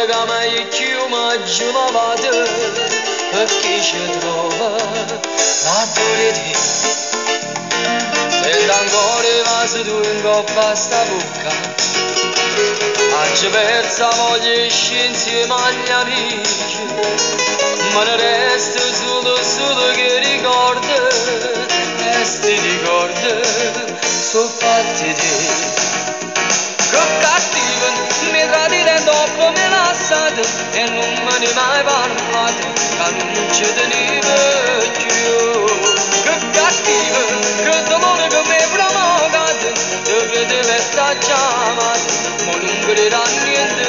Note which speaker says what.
Speaker 1: che mai chiuma giovavate perché ci trova la di e ancora va se tu in coppa sta bocca oggi persa voglia insieme agli amici ma ne resta solo che ricorda e sti ricorda sono fatti di che cattivo mi tradire dopo mi lasciate e non me ne mai parlate che non ci tenevo più che cattivo che dolore che mi provocate dove deve stare chiamate ma non crederà niente